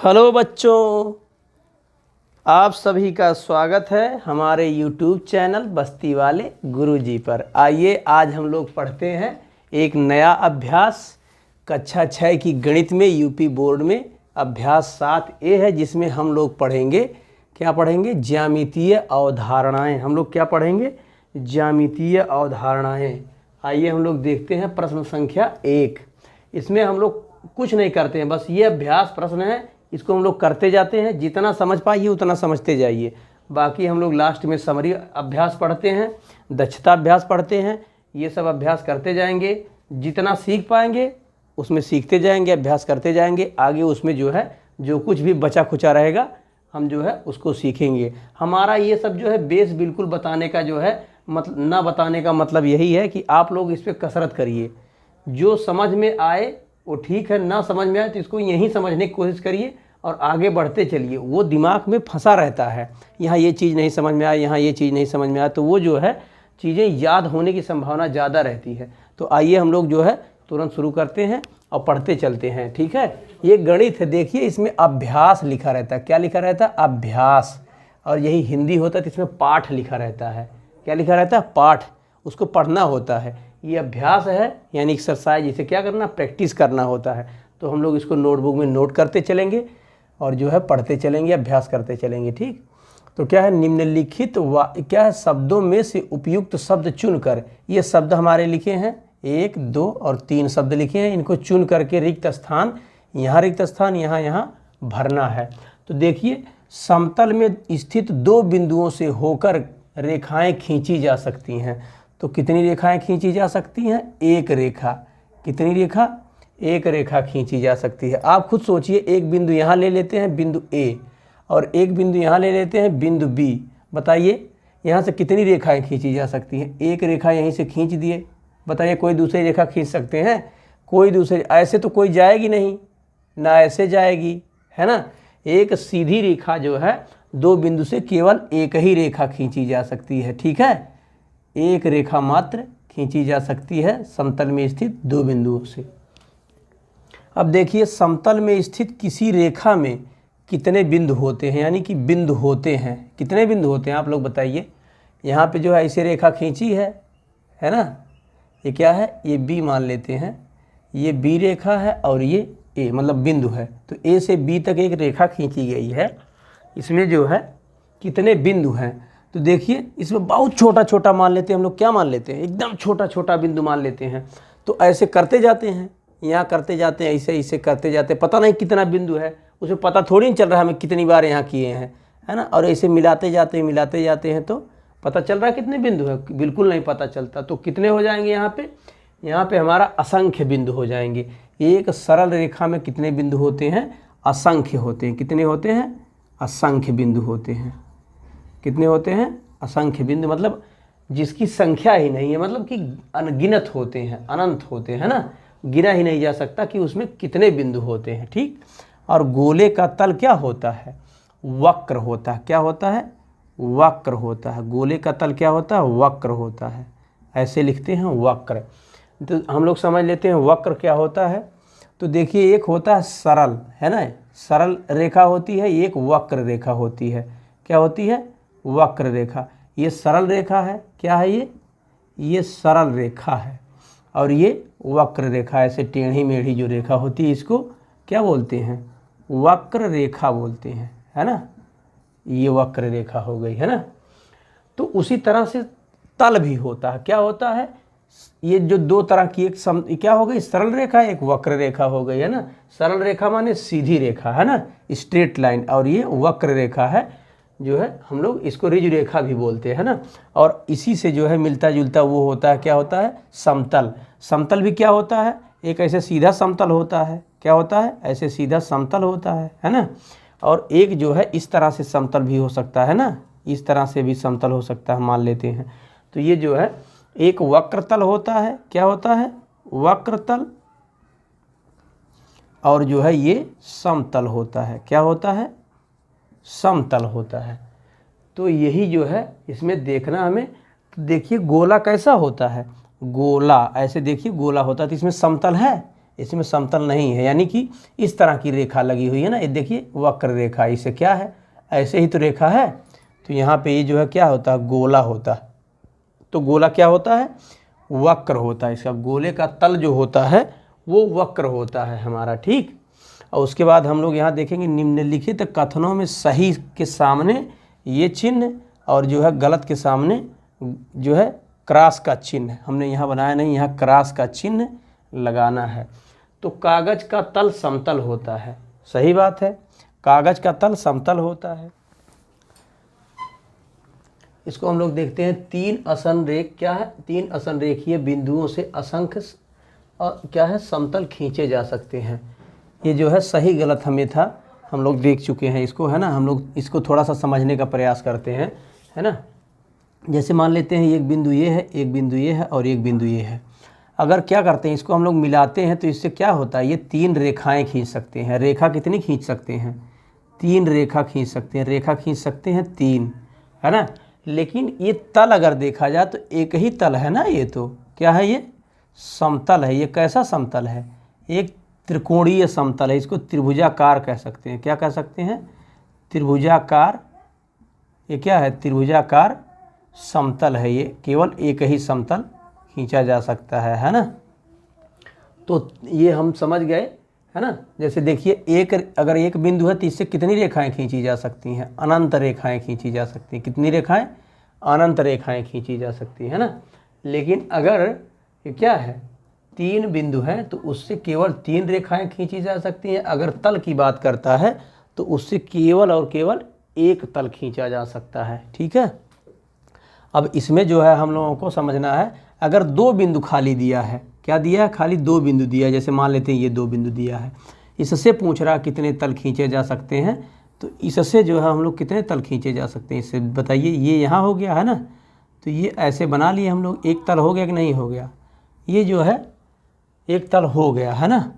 Hello बच्चों, आप सभी का स्वागत है हमारे YouTube चैनल बस्ती वाले गुरुजी पर। आइए आज हम लोग पढ़ते हैं एक नया अभ्यास कक्षा 6 की गणित में यूपी बोर्ड में अभ्यास 7A है, जिसमें हम लोग पढ़ेंगे क्या पढ़ेंगे ज्यामितीय अवधारणाएं। हम लोग क्या पढ़ेंगे? ज्यामितीय अवधारणाएं। आइए हम लोग देखते हैं प्रश्न संख्या 1। इसमें हम लोग कुछ नहीं करते हैं, बस ये अभ्यास प्रश्न है, इसको हम लोग करते जाते हैं। जितना समझ पाइए उतना समझते जाइए। बाकी हम लोग लास्ट में समरी अभ्यास पढ़ते हैं, दक्षता अभ्यास पढ़ते हैं। ये सब अभ्यास करते जाएंगे, जितना सीख पाएंगे उसमें सीखते जाएंगे, अभ्यास करते जाएंगे। आगे उसमें जो है जो कुछ भी बचा खुचा रहेगा हम जो है उसको सीखेंगे। हमारा ये सब जो है बेस बिल्कुल बताने का जो है मतलब ना बताने का मतलब यही है कि आप लोग इस पर कसरत करिए। जो समझ में आए वो ठीक है, ना समझ में आए तो इसको यहीं समझने की कोशिश करिए और आगे बढ़ते चलिए। वो दिमाग में फंसा रहता है, यहाँ ये चीज़ नहीं समझ में आया, यहाँ ये चीज़ नहीं समझ में आया, तो वो जो है चीज़ें याद होने की संभावना ज़्यादा रहती है। तो आइए हम लोग जो है तुरंत शुरू करते हैं और पढ़ते चलते हैं, ठीक है। ये गणित है, देखिए इसमें अभ्यास लिखा रहता है। क्या लिखा रहता है? अभ्यास। और यही हिंदी होता है तो इसमें पाठ लिखा रहता है। क्या लिखा रहता है? पाठ। उसको पढ़ना होता है। ये अभ्यास है यानी एक्सरसाइज, इसे क्या करना? प्रैक्टिस करना होता है। तो हम लोग इसको नोटबुक में नोट करते चलेंगे और जो है पढ़ते चलेंगे, अभ्यास करते चलेंगे, ठीक। तो क्या है? निम्नलिखित क्या है? शब्दों में से उपयुक्त शब्द चुनकर, ये शब्द हमारे लिखे हैं 1, 2 और 3 शब्द लिखे हैं। इनको चुन करके रिक्त स्थान, यहाँ रिक्त स्थान, यहाँ भरना है। तो देखिए समतल में स्थित 2 बिंदुओं से होकर रेखाएं खींची जा सकती हैं। तो कितनी रेखाएं खींची जा सकती हैं? एक रेखा। कितनी रेखा? एक रेखा खींची जा सकती है। आप खुद सोचिए, एक बिंदु यहाँ ले लेते हैं बिंदु ए, और एक बिंदु यहाँ ले लेते हैं बिंदु बी। बताइए यहाँ से कितनी रेखाएं खींची जा सकती हैं? एक रेखा यहीं से खींच दिए। बताइए कोई दूसरी रेखा खींच सकते हैं? कोई दूसरी ऐसे तो कोई जाएगी नहीं ना, ऐसे जाएगी, है ना। एक सीधी रेखा जो है 2 बिंदु से केवल एक ही रेखा खींची जा सकती है, ठीक है। एक रेखा मात्र खींची जा सकती है समतल में स्थित 2 बिंदुओं से। अब देखिए समतल में स्थित किसी रेखा में कितने बिंदु होते हैं, यानी कि बिंदु होते हैं। कितने बिंदु होते हैं आप लोग बताइए। यहाँ पे जो है ऐसे रेखा खींची है ना। ये क्या है? ये बी मान लेते हैं। ये बी रेखा है और ये ए मतलब बिंदु है। तो ए से बी तक एक रेखा खींची गई है। इसमें जो है कितने बिंदु हैं? तो देखिए इसमें बहुत छोटा छोटा मान लेते हैं हम लोग। क्या मान लेते हैं? एकदम छोटा छोटा बिंदु मान लेते हैं। तो ऐसे करते जाते हैं, यहाँ करते जाते हैं, ऐसे ऐसे करते जाते हैं। पता नहीं कितना बिंदु है, उसे पता थोड़ी नहीं चल रहा है हमें कितनी बार यहाँ किए हैं, है ना। और ऐसे मिलाते जाते हैं तो पता चल रहा है कितने बिंदु है? बिल्कुल नहीं पता चलता। तो कितने हो जाएंगे यहाँ पे हमारा असंख्य बिंदु हो जाएंगे। एक सरल रेखा में कितने बिंदु होते हैं? असंख्य होते हैं। कितने होते हैं? असंख्य बिंदु होते हैं। कितने होते हैं? असंख्य बिंदु, मतलब जिसकी संख्या ही नहीं है, मतलब कि अनगिनत होते हैं, अनंत होते हैं ना। गिना ही नहीं जा सकता कि उसमें कितने बिंदु होते हैं, ठीक। और गोले का तल क्या होता है? वक्र होता है। क्या होता है? वक्र होता है। गोले का तल क्या होता है? वक्र होता है। ऐसे लिखते हैं वक्र। तो हम लोग समझ लेते हैं वक्र क्या होता है। तो देखिए एक होता है सरल, है ना, सरल रेखा होती है, एक वक्र रेखा होती है। क्या होती है? वक्र रेखा। ये सरल रेखा है। क्या है ये सरल रेखा है। और ये वक्र रेखा, ऐसे टेढ़ी मेढ़ी जो रेखा होती है इसको क्या बोलते हैं? वक्र रेखा बोलते हैं, है ना। ये वक्र रेखा हो गई, है ना। तो उसी तरह से तल भी होता है। क्या होता है? ये जो 2 तरह की एक क्या हो गई? सरल रेखा, एक वक्र रेखा हो गई, है ना। सरल रेखा माने सीधी रेखा, है ना, स्ट्रेट लाइन। और ये वक्र रेखा है जो है, हम लोग इसको ऋजु रेखा भी बोलते हैं ना। और इसी से जो है मिलता जुलता वो होता है, क्या होता है? समतल। समतल भी क्या होता है? एक ऐसे सीधा समतल होता है। क्या होता है? ऐसे सीधा समतल होता है ना। और एक जो है इस तरह से समतल भी हो सकता है ना, इस तरह से भी समतल हो सकता है, मान लेते हैं। तो ये जो है एक वक्रतल होता है। क्या होता है? वक्रतल। और जो है ये समतल होता है। क्या होता है? समतल होता है। तो यही जो है इसमें देखना हमें। तो देखिए गोला कैसा होता है? गोला ऐसे देखिए गोला होता है। तो इसमें समतल है? इसमें समतल नहीं है, यानी कि इस तरह की रेखा लगी हुई है ना, ये देखिए वक्र रेखा, इसे क्या है, ऐसे ही तो रेखा है। तो यहाँ पे ये जो है क्या होता है, गोला होता है। तो गोला क्या होता है, वक्र होता है। इसका गोले का तल जो होता है वो वक्र होता है हमारा, ठीक। और उसके बाद हम लोग यहाँ देखेंगे निम्नलिखित कथनों में सही के सामने ये चिन्ह और जो है गलत के सामने जो है क्रॉस का चिन्ह हमने यहाँ बनाया नहीं, यहाँ क्रॉस का चिन्ह लगाना है। तो कागज का तल समतल होता है, सही बात है, कागज का तल समतल होता है। इसको हम लोग देखते हैं, तीन असंरेख क्या है, तीन असंरेखीय बिंदुओं से असंख्य क्या है, समतल खींचे जा सकते हैं। ये जो है सही गलत हमें था, हम लोग देख चुके हैं इसको, है ना। हम लोग इसको थोड़ा सा समझने का प्रयास करते हैं, है ना। जैसे मान लेते हैं एक बिंदु ये है, एक बिंदु ये है और एक बिंदु ये है। अगर क्या करते हैं, इसको हम लोग मिलाते हैं तो इससे क्या होता है, ये तीन रेखाएं खींच सकते हैं। रेखा कितनी खींच सकते हैं, तीन रेखा खींच सकते हैं, रेखा खींच सकते हैं तीन, है ना। लेकिन ये तल अगर देखा जाए तो एक ही तल है ना, ये तो क्या है, ये समतल है। ये कैसा समतल है, एक त्रिकोणीय समतल है, इसको त्रिभुजाकार कह सकते हैं। क्या कह सकते हैं, त्रिभुजाकार। ये क्या है, त्रिभुजाकार समतल है। ये केवल एक ही समतल खींचा जा सकता है ना। तो ये हम समझ गए, है ना। जैसे देखिए अगर एक बिंदु है तो इससे कितनी रेखाएं खींची जा सकती हैं, अनंत रेखाएं खींची जा सकती हैं। कितनी रेखाएं, अनंत रेखाएं खींची जा सकती है ना। लेकिन अगर ये क्या है, तीन बिंदु हैं तो उससे केवल तीन रेखाएं खींची जा सकती हैं। अगर तल की बात करता है तो उससे केवल और केवल एक तल खींचा जा सकता है, ठीक है। अब इसमें जो है हम लोगों को समझना है, अगर दो बिंदु खाली दिया है, क्या दिया है, खाली दो बिंदु दिया है। जैसे मान लेते हैं ये दो बिंदु दिया है, इससे पूछ रहा कितने तल खींचे जा सकते हैं। तो इससे जो है हम लोग कितने तल खींचे जा सकते हैं, इससे बताइए। ये यहाँ हो गया है ना, तो ये ऐसे बना लिए हम लोग, एक तल हो गया कि नहीं हो गया, ये जो है एक तल हो गया, है ना।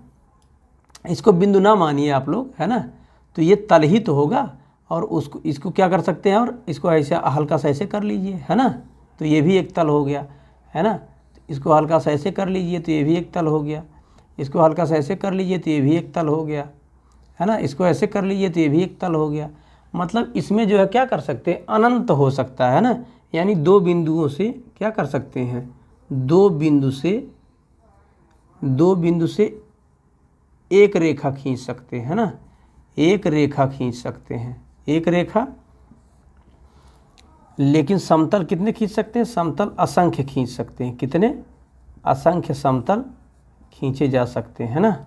इसको बिंदु ना मानिए आप लोग, है ना। तो ये तल ही तो होगा। और उसको इसको क्या कर सकते हैं, और इसको ऐसे हल्का सा ऐसे कर लीजिए, है ना। तो ये भी एक तल हो गया, है ना। इसको हल्का सा ऐसे कर लीजिए तो ये भी एक तल हो गया। इसको हल्का सा ऐसे कर लीजिए तो ये भी एक तल हो गया, है ना। इसको ऐसे कर लीजिए तो ये भी एक तल हो गया। मतलब इसमें जो है क्या कर सकते हैं, अनंत हो सकता है ना। यानी दो बिंदुओं से क्या कर सकते हैं, दो बिंदु से एक रेखा खींच सकते हैं ना, एक रेखा खींच सकते हैं, एक रेखा। लेकिन समतल कितने खींच सकते हैं, समतल असंख्य खींच सकते हैं। कितने, असंख्य समतल खींचे जा सकते हैं ना।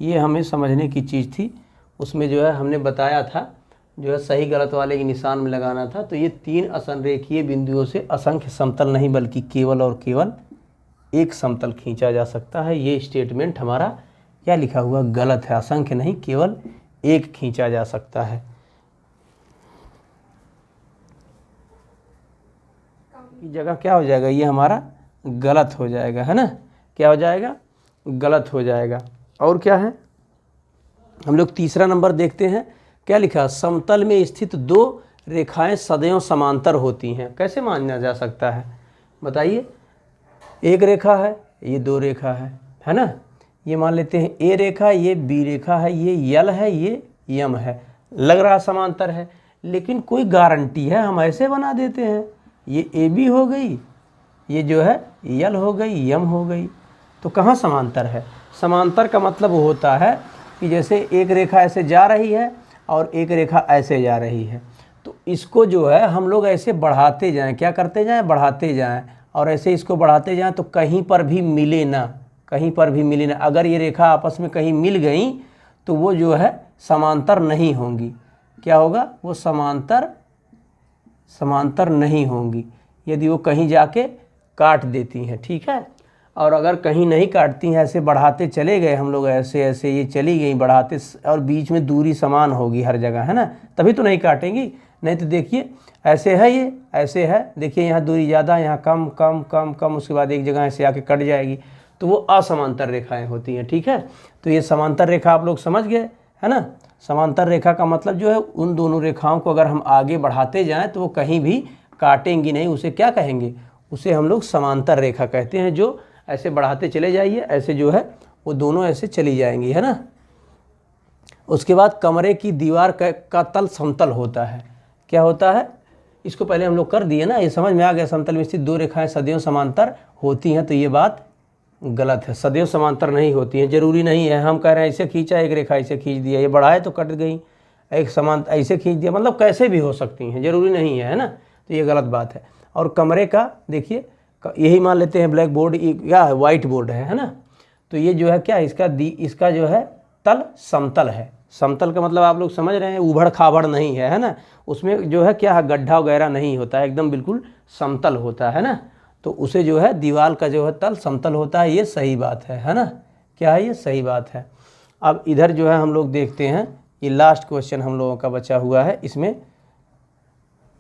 ये हमें समझने की चीज़ थी। उसमें जो है हमने बताया था, जो है सही गलत वाले के निशान में लगाना था। तो ये तीन असंरेखीय बिंदुओं से असंख्य समतल नहीं बल्कि केवल और केवल एक समतल खींचा जा सकता है। ये स्टेटमेंट हमारा क्या लिखा हुआ, गलत है। असंख्य नहीं, केवल एक खींचा जा सकता है। की जगह क्या हो जाएगा, ये हमारा गलत हो जाएगा, है ना। क्या हो जाएगा, गलत हो जाएगा। और क्या है, हम लोग तीसरा नंबर देखते हैं। क्या लिखा, समतल में स्थित दो रेखाएं सदैव समांतर होती हैं। कैसे माना जा सकता है, बताइए। एक रेखा है, ये दो रेखा है ना। ये मान लेते हैं ए रेखा, ये बी रेखा है, ये यल है, ये यम है। लग रहा समांतर है, लेकिन कोई गारंटी है, हम ऐसे बना देते हैं। ये ए बी हो गई, ये जो है यल हो गई, यम हो गई। तो कहाँ समांतर है, समांतर का मतलब होता है कि जैसे एक रेखा ऐसे जा रही है और एक रेखा ऐसे जा रही है। तो इसको जो है हम लोग ऐसे बढ़ाते जाएं, क्या करते जाएं, बढ़ाते जाएं। और ऐसे इसको बढ़ाते जाएं तो कहीं पर भी मिले ना, कहीं पर भी मिले ना। अगर ये रेखा आपस में कहीं मिल गई तो वो जो है समांतर नहीं होंगी। क्या होगा, वो समांतर नहीं होंगी यदि वो कहीं जाके काट देती हैं, ठीक है। और अगर कहीं नहीं काटती हैं, ऐसे बढ़ाते चले गए हम लोग, ऐसे ऐसे ये चली गई बढ़ाते, और बीच में दूरी समान होगी हर जगह, है ना, तभी तो नहीं काटेंगी। नहीं तो देखिए ऐसे है, ये ऐसे है, देखिए यहाँ दूरी ज़्यादा, यहाँ कम कम कम कम, उसके बाद एक जगह ऐसे आके कट जाएगी। तो वो असमांतर रेखाएं होती हैं, ठीक है। तो ये समांतर रेखा आप लोग समझ गए, है ना। समांतर रेखा का मतलब जो है, उन दोनों रेखाओं को अगर हम आगे बढ़ाते जाएं तो वो कहीं भी काटेंगी नहीं। उसे क्या कहेंगे, उसे हम लोग समांतर रेखा कहते हैं। जो ऐसे बढ़ाते चले जाइए, ऐसे जो है वो दोनों ऐसे चली जाएंगी, है ना। उसके बाद कमरे की दीवार का तल समतल होता है। क्या होता है, इसको पहले हम लोग कर दिए ना, ये समझ में आ गया। समतल में स्थित दो रेखाएं सदैव समांतर होती हैं, तो ये बात गलत है। सदैव समांतर नहीं होती हैं, जरूरी नहीं है। हम कह रहे हैं ऐसे खींचा, एक रेखा ऐसे खींच दिया, ये बढ़ाए तो कट गई, एक समान ऐसे खींच दिया, मतलब कैसे भी हो सकती हैं, जरूरी नहीं है ना। तो ये गलत बात है। और कमरे का देखिए, यही मान लेते हैं ब्लैक बोर्ड या वाइट बोर्ड है ना। तो ये जो है क्या, इसका जो है तल समतल है। समतल का मतलब आप लोग समझ रहे हैं, उबड़ खाबड़ नहीं है ना। उसमें जो है क्या है, गड्ढा वगैरह नहीं होता है, एकदम बिल्कुल समतल होता है ना। तो उसे जो है दीवार का जो है तल समतल होता है, ये सही बात है ना। क्या है, ये सही बात है। अब इधर जो है हम लोग देखते हैं, ये लास्ट क्वेश्चन हम लोगों का बचा हुआ है। इसमें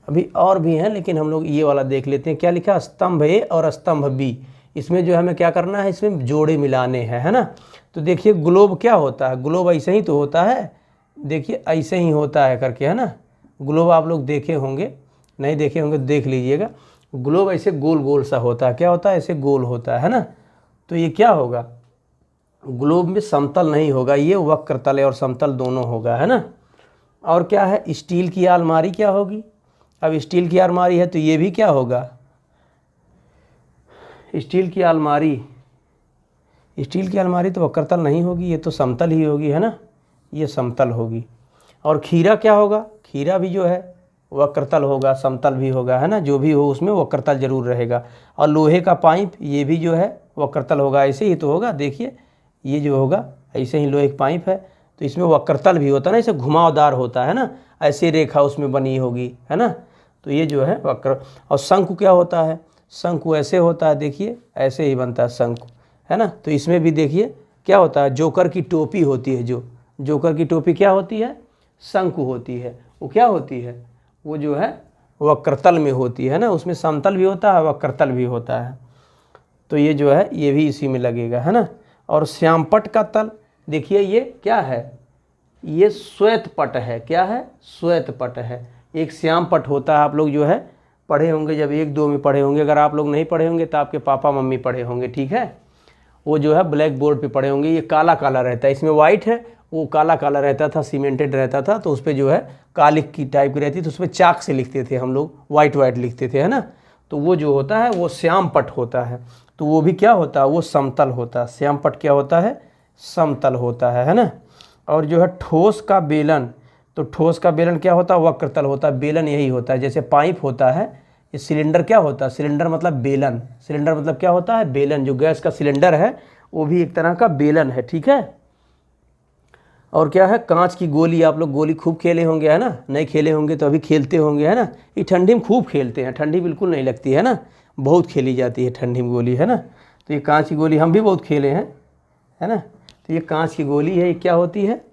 अभी और भी हैं, लेकिन हम लोग ये वाला देख लेते हैं। क्या लिखा, स्तंभ ए और स्तंभ बी। इसमें जो है हमें क्या करना है, इसमें जोड़े मिलाने हैं, है ना। तो देखिए ग्लोब क्या होता है, ग्लोब ऐसे ही तो होता है, देखिए ऐसे ही होता है करके, है ना। ग्लोब आप लोग देखे होंगे, नहीं देखे होंगे देख लीजिएगा। ग्लोब ऐसे गोल गोल सा होता है। क्या होता है, ऐसे गोल होता है ना। तो ये क्या होगा, ग्लोब में समतल नहीं होगा, ये वक्र तल और समतल दोनों होगा, है ना। और क्या है, स्टील की अलमारी क्या होगी। अब स्टील की अलमारी है तो ये भी क्या होगा, स्टील की अलमारी तो वक्रतल नहीं होगी, ये तो समतल ही होगी, है ना। ये समतल होगी। और खीरा क्या होगा, खीरा भी जो है वक्रतल होगा, समतल भी होगा, है ना। जो भी हो उसमें वक्रतल जरूर रहेगा। और लोहे का पाइप, ये भी जो है वक्रतल होगा, ऐसे ही तो होगा। देखिए ये जो होगा ऐसे ही लोहे का पाइप है, तो इसमें वक्रतल भी होता है ना, इसे घुमावदार होता है ना, ऐसी रेखा उसमें बनी होगी, है ना। तो ये जो है वक्र। और शंकु क्या होता है, शंकु ऐसे होता है, देखिए ऐसे ही बनता है शंकु, है ना। तो इसमें भी देखिए क्या होता है, जोकर की टोपी होती है, जो जोकर की टोपी क्या होती है, शंकु होती है। वो क्या होती है, वो जो है वक्रतल में होती है ना, उसमें समतल भी होता है, वक्रतल भी होता है। तो ये जो है ये भी इसी में लगेगा, है ना। और श्यामपट का तल देखिए, ये क्या है, ये श्वेत पट है। क्या है, श्वेत पट है। एक श्याम पट होता है, आप लोग जो है पढ़े होंगे, जब 1-2 में पढ़े होंगे। अगर आप लोग नहीं पढ़े होंगे तो आपके पापा मम्मी पढ़े होंगे, ठीक है। वो जो है ब्लैक बोर्ड पे पढ़े होंगे। ये काला काला रहता है, इसमें वाइट है, वो काला काला रहता था, सीमेंटेड रहता था, तो उस पर जो है काली की टाइप की रहती, तो उस पर चाक से लिखते थे हम लोग, वाइट लिखते थे, है ना। तो वो जो होता है वो श्याम पट होता है। तो वो भी क्या होता है, वो समतल होता है। श्याम पट क्या होता है, समतल होता है ना। और जो है ठोस का बेलन, तो ठोस का बेलन क्या होता है, वक्रतल होता है। बेलन यही होता है, जैसे पाइप होता है, ये सिलेंडर क्या होता है, सिलेंडर मतलब बेलन। सिलेंडर मतलब क्या होता है, बेलन। जो गैस का सिलेंडर है वो भी एक तरह का बेलन है, ठीक है। और क्या है, कांच की गोली, आप लोग गोली खूब खेले होंगे, है ना। नहीं खेले होंगे तो अभी खेलते होंगे, है ना। ये ठंडी में खूब खेलते हैं, ठंडी बिल्कुल नहीं लगती है ना, बहुत खेली जाती है ठंडी में गोली, है ना। तो ये कांच की गोली हम भी बहुत खेले हैं, है ना। तो ये कांच की गोली है, ये क्या होती है,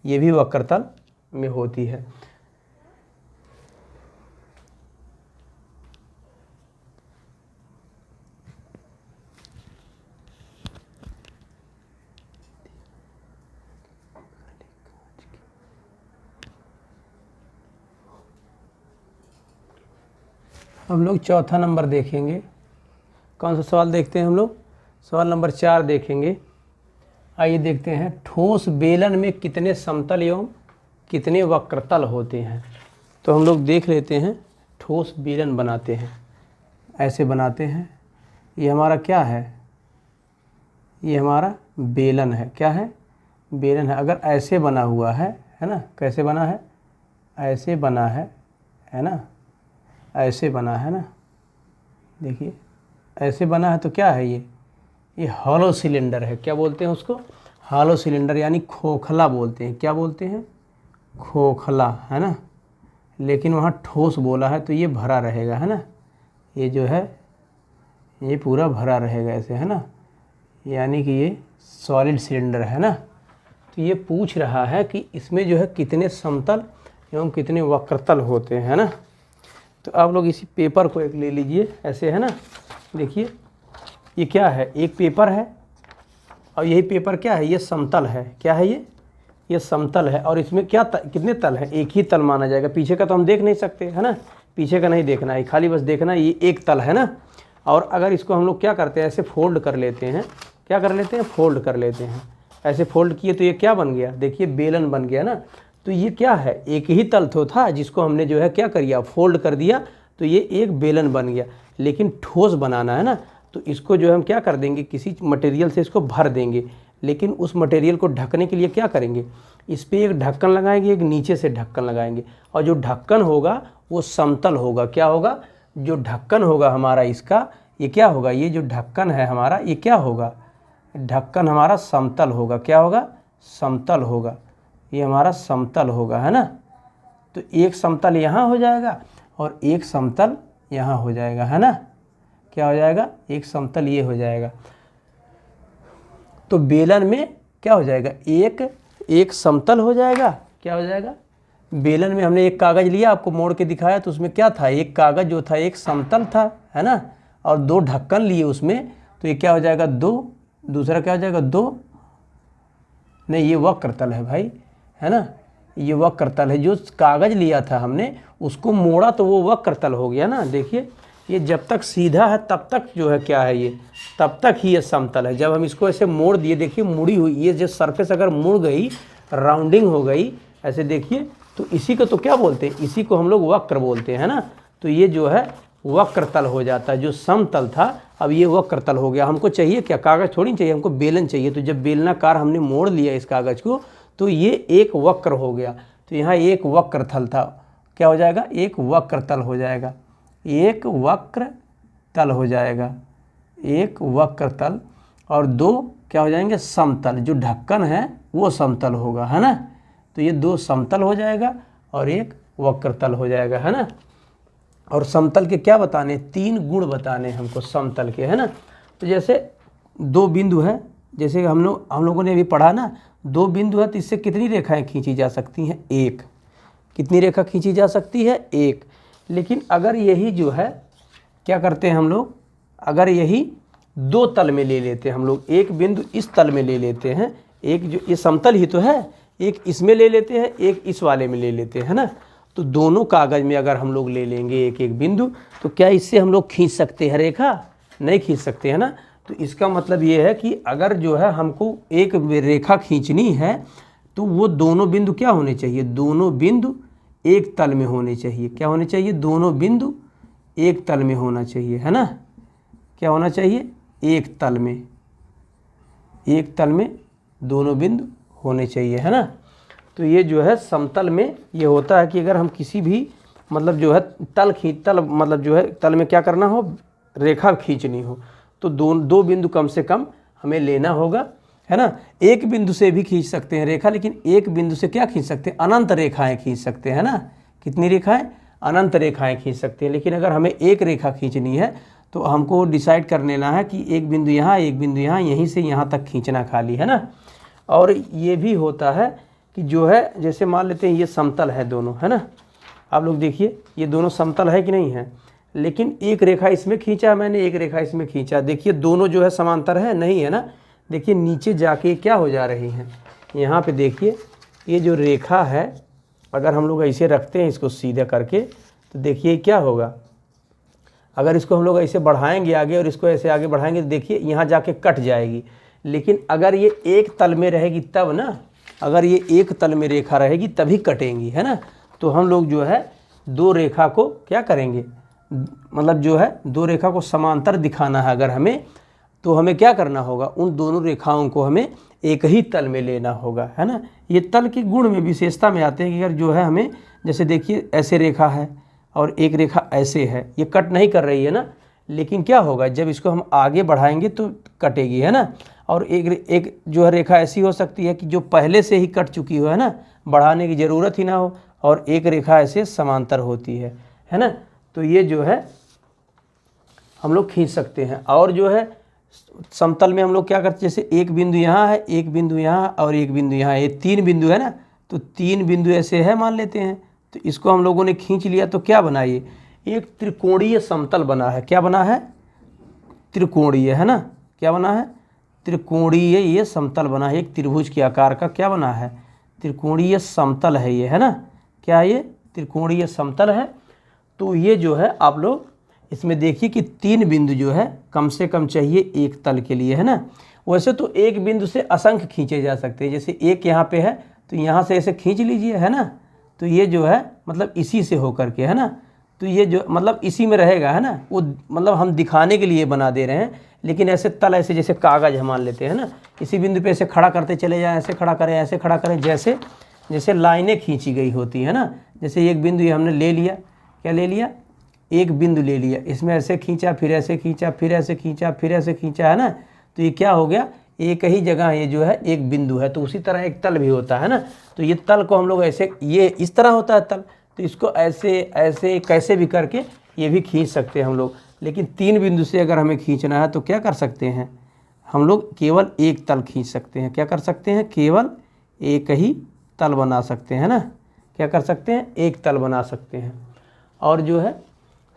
ये भी वक्रतल में होती है। हम लोग चौथा नंबर देखेंगे। कौन सा सवाल देखते हैं हम लोग, सवाल नंबर 4 देखेंगे। आइए देखते हैं, ठोस बेलन में कितने समतल एवं कितने वक्रतल होते हैं। तो हम लोग देख लेते हैं, ठोस बेलन बनाते हैं, ऐसे बनाते हैं। ये हमारा क्या है, ये हमारा बेलन है। क्या है, बेलन है। अगर ऐसे बना हुआ है ना, कैसे बना है, ऐसे बना है ना, ऐसे बना है ना, देखिए ऐसे बना है, तो क्या है ये हॉलो सिलेंडर है। क्या बोलते हैं उसको, हॉलो सिलेंडर, यानी खोखला बोलते हैं। क्या बोलते हैं, खोखला, है ना। लेकिन वहाँ ठोस बोला है तो ये भरा रहेगा, है ना। ये जो है ये पूरा भरा रहेगा ऐसे, है ना, यानी कि ये सॉलिड सिलेंडर है ना। तो ये पूछ रहा है कि इसमें जो है कितने समतल एवं कितने वक्रतल होते हैं, है ना। तो आप लोग इसी पेपर को एक ले लीजिए ऐसे, है ना। देखिए ये क्या है, एक पेपर है, और यही पेपर क्या है, ये समतल है। क्या है ये समतल है। और इसमें क्या कितने तल हैं, एक ही तल माना जाएगा। पीछे का तो हम देख नहीं सकते, है ना, पीछे का नहीं देखना है, खाली बस देखना है ये एक तल है ना। और अगर इसको हम लोग क्या करते हैं, ऐसे फोल्ड कर लेते हैं, क्या कर लेते हैं, फोल्ड कर लेते हैं। ऐसे फोल्ड किए तो ये क्या बन गया, देखिए बेलन बन गया ना। तो ये क्या है, एक ही तल तो था जिसको हमने जो है क्या कर दिया, फोल्ड कर दिया, तो ये एक बेलन बन गया। लेकिन ठोस बनाना है ना, तो इसको जो है हम क्या कर देंगे, किसी मटेरियल से इसको भर देंगे। लेकिन उस मटेरियल को ढकने के लिए क्या करेंगे, इस पर एक ढक्कन लगाएंगे, एक नीचे से ढक्कन लगाएंगे, और जो ढक्कन होगा वो समतल होगा। क्या होगा, जो ढक्कन होगा हमारा इसका, ये क्या होगा, ये जो ढक्कन है हमारा, ये क्या होगा, ढक्कन हमारा समतल होगा। क्या होगा, समतल होगा, ये हमारा समतल होगा, है ना। तो एक समतल यहाँ हो जाएगा और एक समतल यहाँ हो जाएगा, है ना। क्या हो जाएगा, एक समतल ये हो जाएगा। तो बेलन में क्या हो जाएगा, एक समतल हो जाएगा। क्या हो जाएगा, बेलन में हमने एक कागज़ लिया, आपको मोड़ के दिखाया, तो उसमें क्या था, एक कागज़ जो था एक समतल था, है ना, और दो ढक्कन लिए उसमें, तो ये क्या हो जाएगा, दो, दूसरा क्या हो जाएगा, दो, नहीं ये वक्र तल है भाई, है ना, ये वक्र तल है। जो कागज़ लिया था हमने उसको मोड़ा तो वो वक्र तल हो गया ना। देखिए ये जब तक सीधा है तब तक जो है क्या है, ये तब तक ही ये समतल है। जब हम इसको ऐसे मोड़ दिए, देखिए मुड़ी हुई, ये जो सरफेस अगर मुड़ गई, राउंडिंग हो गई ऐसे, देखिए, तो इसी को तो क्या बोलते हैं, इसी को हम लोग वक्र बोलते हैं ना। तो ये जो है वक्र तल हो जाता है। जो समतल था अब ये वक्र तल हो गया। हमको चाहिए क्या, कागज़ थोड़ी चाहिए, हमको बेलन चाहिए। तो जब बेलनाकार हमने मोड़ लिया इस कागज़ को, तो ये एक वक्र हो गया। तो यहाँ एक वक्र तल था, क्या हो जाएगा, एक वक्र तल हो जाएगा, एक वक्र तल हो जाएगा, एक वक्र तल, और दो क्या हो जाएंगे, समतल। जो ढक्कन है वो समतल होगा, है ना। तो ये दो समतल हो जाएगा और एक वक्र तल हो जाएगा, है ना। और समतल के क्या बताने, तीन गुण बताने हमको समतल के, है ना। तो जैसे दो बिंदु है, जैसे हम लोगों ने अभी पढ़ा ना, दो बिंदु है तो इससे कितनी रेखाएं खींची जा सकती हैं, एक। कितनी रेखा खींची जा सकती है, एक। लेकिन अगर यही जो है क्या करते हैं हम लोग, अगर यही दो तल में ले लेते हैं हम लोग, एक बिंदु इस तल में ले लेते हैं, एक जो ये समतल ही तो है, एक इसमें ले लेते हैं, एक इस वाले में ले लेते हैं, है ना। तो दोनों कागज़ में अगर हम लोग ले लेंगे एक एक बिंदु, तो क्या इससे हम लोग खींच सकते हैं रेखा, नहीं खींच सकते, है ना। तो इसका मतलब ये है कि अगर जो है हमको एक रेखा खींचनी है तो वो दोनों बिंदु क्या होने चाहिए, दोनों बिंदु एक तल में होने चाहिए। क्या होने चाहिए, दोनों बिंदु एक तल में होना चाहिए, है ना। क्या होना चाहिए, एक तल में, एक तल में दोनों बिंदु होने चाहिए, है ना। तो ये जो है समतल में ये होता है कि अगर हम किसी भी मतलब जो है तल मतलब जो है तल में क्या करना हो, रेखा खींचनी हो, तो दो बिंदु कम से कम हमें लेना होगा, है ना। एक बिंदु से भी खींच सकते हैं रेखा, लेकिन एक बिंदु से क्या खींच सकते हैं, अनंत रेखाएं खींच सकते हैं, है ना। कितनी रेखाएं, अनंत रेखाएं खींच सकते हैं। लेकिन अगर हमें एक रेखा खींचनी है तो हमको डिसाइड कर लेना है कि एक बिंदु यहाँ, एक बिंदु यहाँ, यहीं से यहाँ तक खींचना खाली, है ना। और ये भी होता है कि जो है जैसे मान लेते हैं ये समतल है दोनों, है ना। आप लोग देखिए ये दोनों समतल है कि नहीं है, लेकिन एक रेखा इसमें खींचा मैंने, एक रेखा इसमें खींचा, देखिए दोनों जो है समांतर है, नहीं है ना। देखिए नीचे जाके क्या हो जा रही हैं, यहाँ पे देखिए ये जो रेखा है अगर हम लोग ऐसे रखते हैं इसको सीधा करके, तो देखिए क्या होगा, अगर इसको हम लोग ऐसे बढ़ाएंगे आगे और इसको ऐसे आगे बढ़ाएंगे तो देखिए यहाँ जाके कट जाएगी। लेकिन अगर ये एक तल में रहेगी तब ना, अगर ये एक तल में रेखा रहेगी तभी कटेंगी, है ना। तो हम लोग जो है दो रेखा को क्या करेंगे, मतलब जो है दो रेखा को समांतर दिखाना है अगर हमें, तो हमें क्या करना होगा, उन दोनों रेखाओं को हमें एक ही तल में लेना होगा, है ना। ये तल के गुण में विशेषता में आते हैं कि अगर जो है हमें जैसे देखिए ऐसे रेखा है और एक रेखा ऐसे है, ये कट नहीं कर रही है ना, लेकिन क्या होगा जब इसको हम आगे बढ़ाएंगे तो कटेगी, है ना। और एक जो है रेखा ऐसी हो सकती है कि जो पहले से ही कट चुकी हो, है ना, बढ़ाने की ज़रूरत ही ना हो, और एक रेखा ऐसे समांतर होती है ना। तो ये जो है हम लोग खींच सकते हैं। और जो है समतल में हम लोग क्या करते हैं, जैसे एक बिंदु यहाँ है, एक बिंदु यहाँ और एक बिंदु यहाँ, ये तीन बिंदु है ना, तो तीन बिंदु ऐसे है मान लेते हैं, तो इसको हम लोगों ने खींच लिया तो क्या बना, ये एक त्रिकोणीय समतल बना है। क्या बना है, त्रिकोणीय, है ना। क्या बना है, त्रिकोणीय ये समतल बना है, एक त्रिभुज के आकार का क्या बना है, त्रिकोणीय समतल है ये, है ना। क्या ये त्रिकोणीय समतल है। तो ये जो है आप लोग इसमें देखिए कि तीन बिंदु जो है कम से कम चाहिए एक तल के लिए, है ना। वैसे तो एक बिंदु से असंख्य खींचे जा सकते हैं। जैसे एक यहाँ पे है तो यहाँ से ऐसे खींच लीजिए, है ना, तो ये जो है मतलब इसी से होकर के, है ना, तो ये जो मतलब इसी में रहेगा, है ना, वो मतलब हम दिखाने के लिए बना दे रहे हैं। लेकिन ऐसे तल ऐसे जैसे कागज़ हम मान लेते हैं ना, इसी बिंदु पे ऐसे खड़ा करते चले जाएं, ऐसे खड़ा करें, ऐसे खड़ा करें, जैसे जैसे लाइनें खींची गई होती है ना। जैसे एक बिंदु ये हमने ले लिया, क्या ले लिया, एक बिंदु ले लिया, इसमें ऐसे खींचा, फिर ऐसे खींचा, फिर ऐसे खींचा, फिर ऐसे खींचा, है ना, तो ये क्या हो गया, एक ही जगह ये जो है एक बिंदु है। तो उसी तरह एक तल भी होता है ना, तो ये तल को हम लोग ऐसे, ये इस तरह होता है तल, तो इसको ऐसे ऐसे कैसे भी करके ये भी खींच सकते हैं हम लोग। लेकिन 3 बिंदु से अगर हमें खींचना है तो क्या कर सकते हैं हम लोग, केवल एक तल खींच सकते हैं। क्या कर सकते हैं, केवल एक ही तल बना सकते हैं ना, क्या कर सकते हैं, एक तल बना सकते हैं। और जो है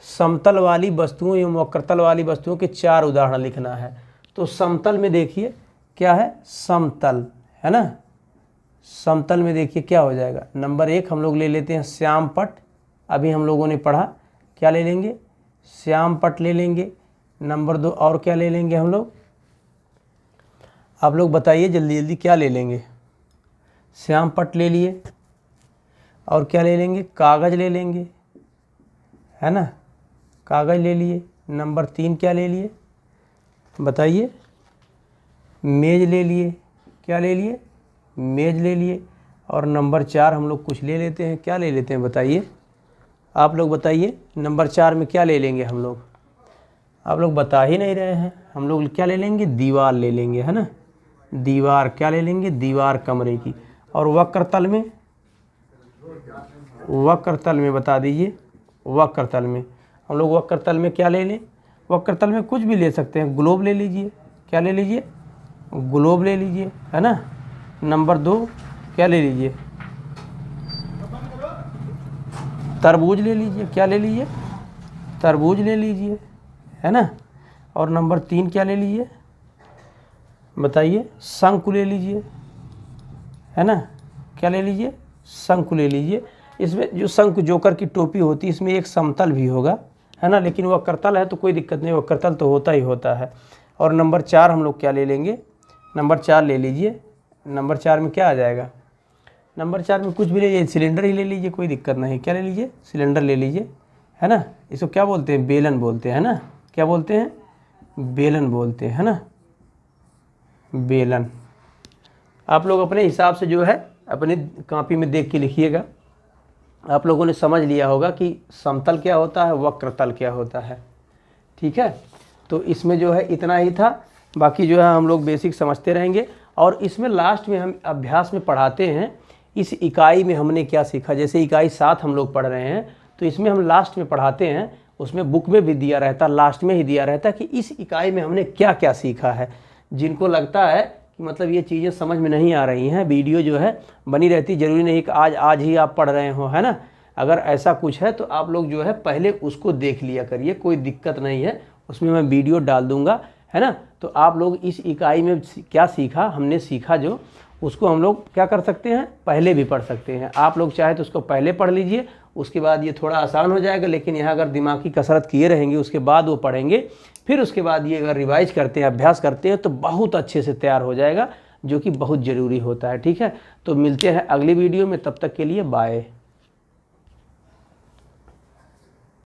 समतल वाली वस्तुओं एवं वक्रतल वाली वस्तुओं के 4 उदाहरण लिखना है। तो समतल में देखिए क्या है, समतल, है ना, समतल में देखिए क्या हो जाएगा। नंबर 1 हम लोग ले लेते हैं श्यामपट, अभी हम लोगों ने पढ़ा, क्या ले लेंगे, श्यामपट ले लेंगे। नंबर 2 और क्या ले लेंगे हम लोग, आप लोग बताइए जल्दी जल्दी, क्या ले लेंगे, श्यामपट ले लिए, और क्या ले लेंगे, कागज़ ले लेंगे, है ना, कागज़ ले लिए। नंबर 3 क्या ले लिए, बताइए, मेज ले लिए, क्या ले लिए, मेज ले लिए। और नंबर 4 हम लोग कुछ ले लेते हैं, क्या ले लेते हैं बताइए, आप लोग बताइए, नंबर 4 में क्या ले लेंगे हम लोग, आप लोग बता ही नहीं रहे हैं। हम लोग क्या ले लेंगे, दीवार ले लेंगे, है ना, दीवार, क्या ले लेंगे, दीवार कमरे की। और वक्रतल में, वक्रतल में बता दीजिए, वक्रतल में हम लोग वक्रतल में क्या ले लें, वक्रतल में कुछ भी ले सकते हैं, ग्लोब ले लीजिए, क्या ले लीजिए, ग्लोब ले लीजिए, है ना। नंबर 2 क्या ले लीजिए, तरबूज ले लीजिए, क्या ले लीजिए, तरबूज ले लीजिए, है ना। और नंबर 3 क्या ले लीजिए बताइए, शंकु ले लीजिए, है ना, क्या ले लीजिए, शंकु ले लीजिए। इसमें जो शंकु जोकर की टोपी होती है, इसमें एक समतल भी होगा, है ना, लेकिन वक्रतल है तो कोई दिक्कत नहीं, वक्रतल तो होता ही होता है। और नंबर 4 हम लोग क्या ले लेंगे, नंबर 4 ले लीजिए। नंबर 4 में क्या आ जाएगा, नंबर 4 में कुछ भी ले लीजिए, सिलेंडर ही ले लीजिए, कोई दिक्कत नहीं, क्या ले लीजिए, सिलेंडर ले लीजिए, है ना। इसको क्या बोलते हैं, बेलन बोलते हैं ना, क्या बोलते हैं, बेलन बोलते हैं, है ना, बेलन। आप लोग अपने हिसाब से जो है अपनी कॉपी में देख के लिखिएगा। आप लोगों ने समझ लिया होगा कि समतल क्या होता है, वक्रतल क्या होता है, ठीक है। तो इसमें जो है इतना ही था, बाकी जो है हम लोग बेसिक समझते रहेंगे। और इसमें लास्ट में हम अभ्यास में पढ़ाते हैं इस इकाई में हमने क्या सीखा। जैसे इकाई 7 हम लोग पढ़ रहे हैं, तो इसमें हम लास्ट में पढ़ाते हैं, उसमें बुक में भी दिया रहता, लास्ट में ही दिया रहता कि इस इकाई में हमने क्या क्या सीखा है। जिनको लगता है कि मतलब ये चीज़ें समझ में नहीं आ रही हैं, वीडियो जो है बनी रहती, ज़रूरी नहीं कि आज ही आप पढ़ रहे हो, है ना। अगर ऐसा कुछ है तो आप लोग जो है पहले उसको देख लिया करिए, कोई दिक्कत नहीं है, उसमें मैं वीडियो डाल दूँगा, है ना। तो आप लोग इस इकाई में क्या सीखा, हमने सीखा जो, उसको हम लोग क्या कर सकते हैं, पहले भी पढ़ सकते हैं। आप लोग चाहे तो उसको पहले पढ़ लीजिए, उसके बाद ये थोड़ा आसान हो जाएगा। लेकिन यहाँ अगर दिमाग की कसरत किए रहेंगे, उसके बाद वो पढ़ेंगे, फिर उसके बाद ये अगर रिवाइज करते हैं, अभ्यास करते हैं, तो बहुत अच्छे से तैयार हो जाएगा, जो कि बहुत ज़रूरी होता है, ठीक है। तो मिलते हैं अगली वीडियो में, तब तक के लिए बाय।